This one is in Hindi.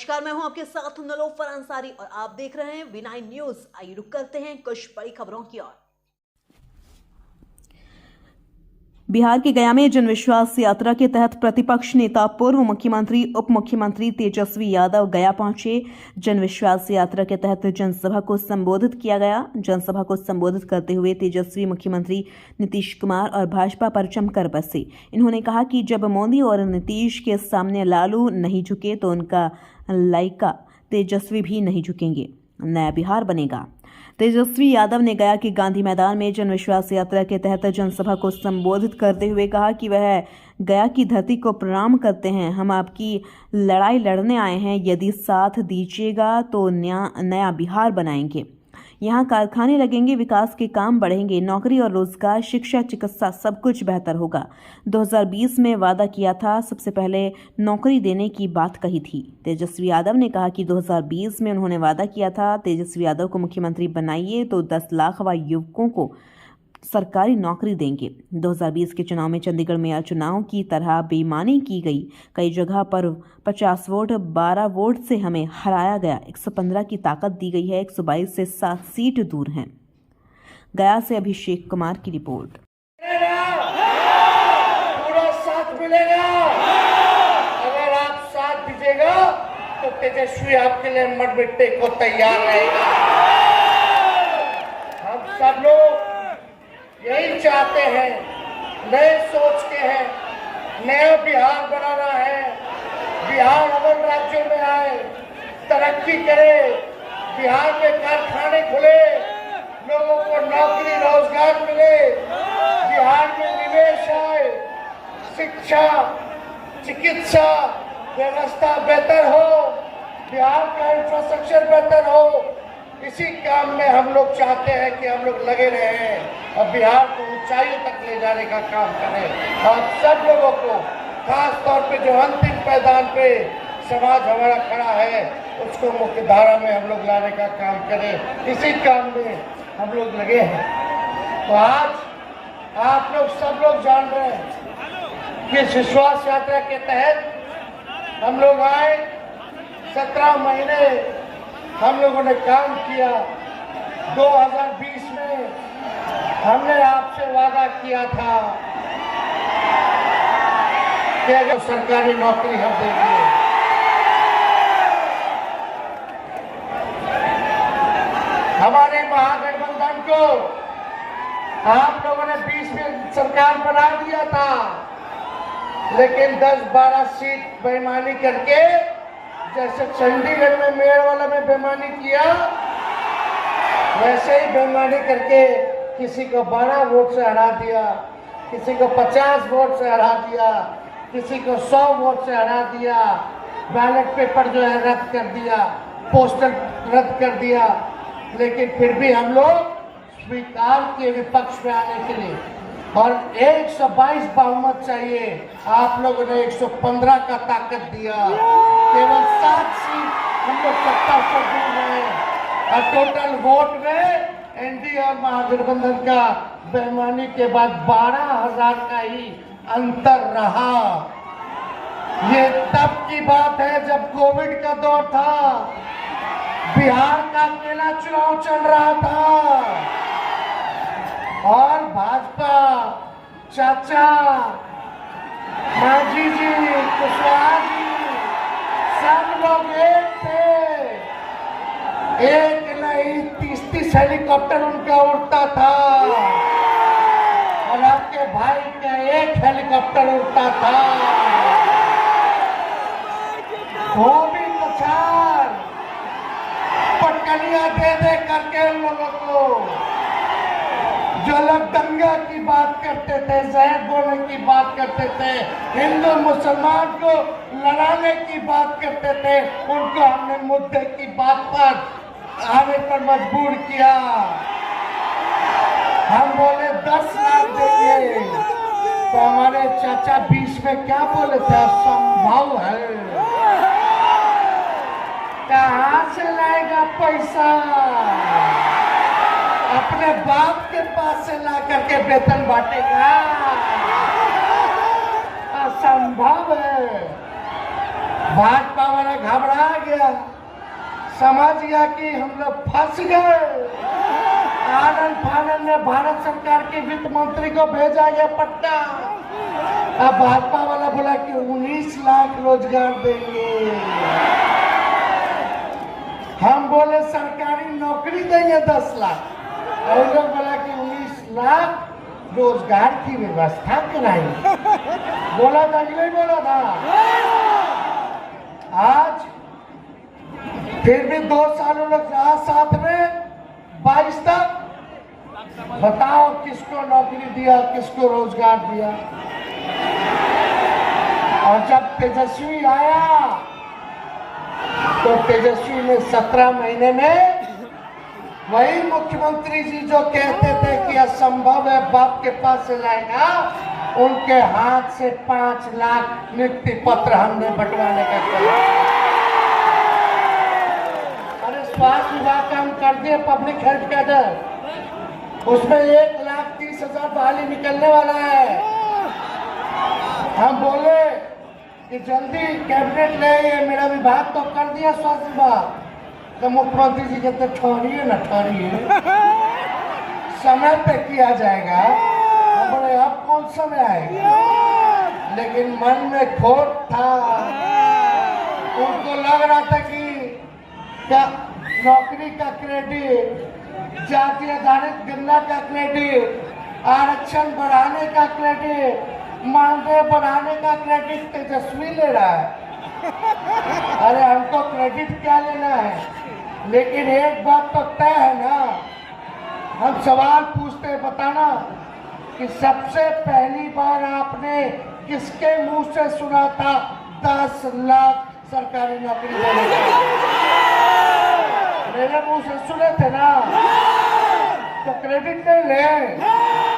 नमस्कार, मैं हूं आपके साथ नीलोफर अंसारी और आप देख रहे हैं V9 न्यूज। आइए रुक करते हैं कुछ बड़ी खबरों की ओर। बिहार के गया में जन विश्वास यात्रा के तहत प्रतिपक्ष नेता पूर्व मुख्यमंत्री उप मुख्यमंत्री तेजस्वी यादव गया पहुंचे। जन विश्वास यात्रा के तहत जनसभा को संबोधित किया गया। जनसभा को संबोधित करते हुए तेजस्वी मुख्यमंत्री नीतीश कुमार और भाजपा पर जमकर बरसे। इन्होंने कहा कि जब मोदी और नीतीश के सामने लालू नहीं झुके तो उनका लाइका तेजस्वी भी नहीं झुकेंगे। नया बिहार बनेगा। तेजस्वी यादव ने गया कि गांधी मैदान में जन विश्वास यात्रा के तहत जनसभा को संबोधित करते हुए कहा कि वह गया की धरती को प्रणाम करते हैं। हम आपकी लड़ाई लड़ने आए हैं, यदि साथ दीजिएगा तो नया बिहार बनाएंगे। यहाँ कारखाने लगेंगे, विकास के काम बढ़ेंगे, नौकरी और रोजगार, शिक्षा, चिकित्सा सब कुछ बेहतर होगा। 2020 में वादा किया था, सबसे पहले नौकरी देने की बात कही थी। तेजस्वी यादव ने कहा कि 2020 में उन्होंने वादा किया था, तेजस्वी यादव को मुख्यमंत्री बनाइए तो 10 लाख युवकों को सरकारी नौकरी देंगे। 2020 के चुनाव में चंडीगढ़ मेयर चुनाव की तरह बेईमानी की गई। कई जगह पर 50 वोट 12 वोट से हमें हराया गया। 115 की ताकत दी गई है। 122 से 7 सीट दूर हैं। गया से अभिषेक कुमार की रिपोर्ट। पूरा साथ मिलेगा। अगर आप साथ दीजिएगा तो तेजस्वी आपके लिए मर मिटने को तैयार रहेगा। हम सब लोग यही चाहते हैं, नए सोच के हैं, नया बिहार बनाना है। बिहार अवर राज्यों में आए, तरक्की करे, बिहार में कारखाने खुले, लोगों को नौकरी रोजगार मिले, बिहार में निवेश आए, शिक्षा चिकित्सा व्यवस्था बेहतर हो, बिहार का इंफ्रास्ट्रक्चर बेहतर हो। इसी काम में हम लोग चाहते हैं कि हम लोग लगे रहें और बिहार को ऊंचाई तक ले जाने का काम करें। आप सब लोगों को, खास तौर पे जो अंतिम पैदान पे समाज हमारा खड़ा है, उसको मुख्य धारा में हम लोग लाने का काम करें। इसी काम में हम लोग लगे हैं। तो आज आप लोग सब लोग जान रहे हैं कि विश्वास यात्रा के तहत हम लोग आए। 17 महीने हम लोगों ने काम किया। 2020 में हमने आपसे वादा किया था कि अगर सरकारी नौकरी हम देंगे। हमारे महागठबंधन को आप लोगों ने 20 में सरकार बना दिया था, लेकिन 10-12 सीट बेईमानी करके, जैसे चंडीगढ़ में मेयर वाला में बेईमानी किया, वैसे ही बेईमानी करके किसी को 12 वोट से हरा दिया, किसी को 50 वोट से हरा दिया, किसी को 100 वोट से हरा दिया। बैलेट पेपर जो है रद्द कर दिया, पोस्टर रद्द कर दिया। लेकिन फिर भी हम लोग स्वीकार किए विपक्ष में आने के लिए, और 122 बहुमत चाहिए। आप लोगों ने 115 का ताकत दिया। केवल 7 सीट हम लोग सत्ता से दूर रहे और टोटल वोट में एनडीए और महागठबंधन का बेईमानी के बाद 12,000 का ही अंतर रहा। ये तब की बात है जब कोविड का दौर था, बिहार का अकेला चुनाव चल रहा था और भाजपा, चाचा, मांझी जी, कुशवाहा जी, सब लोग एक थे। एक नहीं 30-30 हेलीकॉप्टर उनका उड़ता था और आपके भाई का एक हेलीकॉप्टर उड़ता था। वो भी पछाड़ पटकनियां दे दे करके उन लोगों को, जो लोग दंगा की बात करते थे, जहर बोलने की बात करते थे, हिंदू मुसलमान को लड़ाने की बात करते थे, उनको हमने मुद्दे की बात पर आने पर मजबूर किया। हम बोले 10 लाख देंगे, तो हमारे चाचा 20 में क्या बोले थे, असंभव है, कहाँ से लाएगा पैसा, अपने बाप के पास से ला करके वेतन बांटेगा, असंभव है। भाजपा वाला घबरा गया, समझ गया कि हम लोग फंस गए। आनंद फानंद ने भारत सरकार के वित्त मंत्री को भेजा गया पट्टा। अब भाजपा वाला बोला कि 19 लाख रोजगार देंगे। हम बोले सरकारी नौकरी देंगे 10 लाख, और लोग बोला कि 19 लाख रोजगार की व्यवस्था कराएंगे। बोला था कि नहीं बोला था? आज फिर भी 2 साल लोग रहा साथ में, 22 तक। बताओ किसको नौकरी दिया, किसको रोजगार दिया? और जब तेजस्वी आया तो तेजस्वी ने 17 महीने में वही मुख्यमंत्री जी जो कहते थे कि असंभव है बाप के पास से लाएगा, उनके हाथ से 5 लाख नियुक्ति पत्र हमने बंटवाने का किया। अरे स्वास्थ्य विभाग का हम कर दिए पब्लिक हेल्थ कैडर, उसमें 1,30,000 बहाली निकलने वाला है। हम बोले कि जल्दी कैबिनेट ले, ये मेरा विभाग तो कर दिया स्वास्थ्य विभाग। तो मुख्यमंत्री जी कहते ठहरिए ना, ठहरिए, समय पे किया जाएगा। हम बोले अब कौन समय आएगा? लेकिन मन में खोट था, उनको लग रहा था कि क्या नौकरी का क्रेडिट, जाति आधारित गणना का क्रेडिट, आरक्षण बढ़ाने का क्रेडिट, मानदेय बढ़ाने का क्रेडिट तेजस्वी ले रहा है। अरे हमको क्रेडिट क्या लेना है? लेकिन एक बात तो तय है ना, हम सवाल पूछते बताना कि सबसे पहली बार आपने किसके मुंह से सुना था 10 लाख सरकारी नौकरी देने का? मेरे मुंह से सुने थे ना, तो क्रेडिट नहीं ले।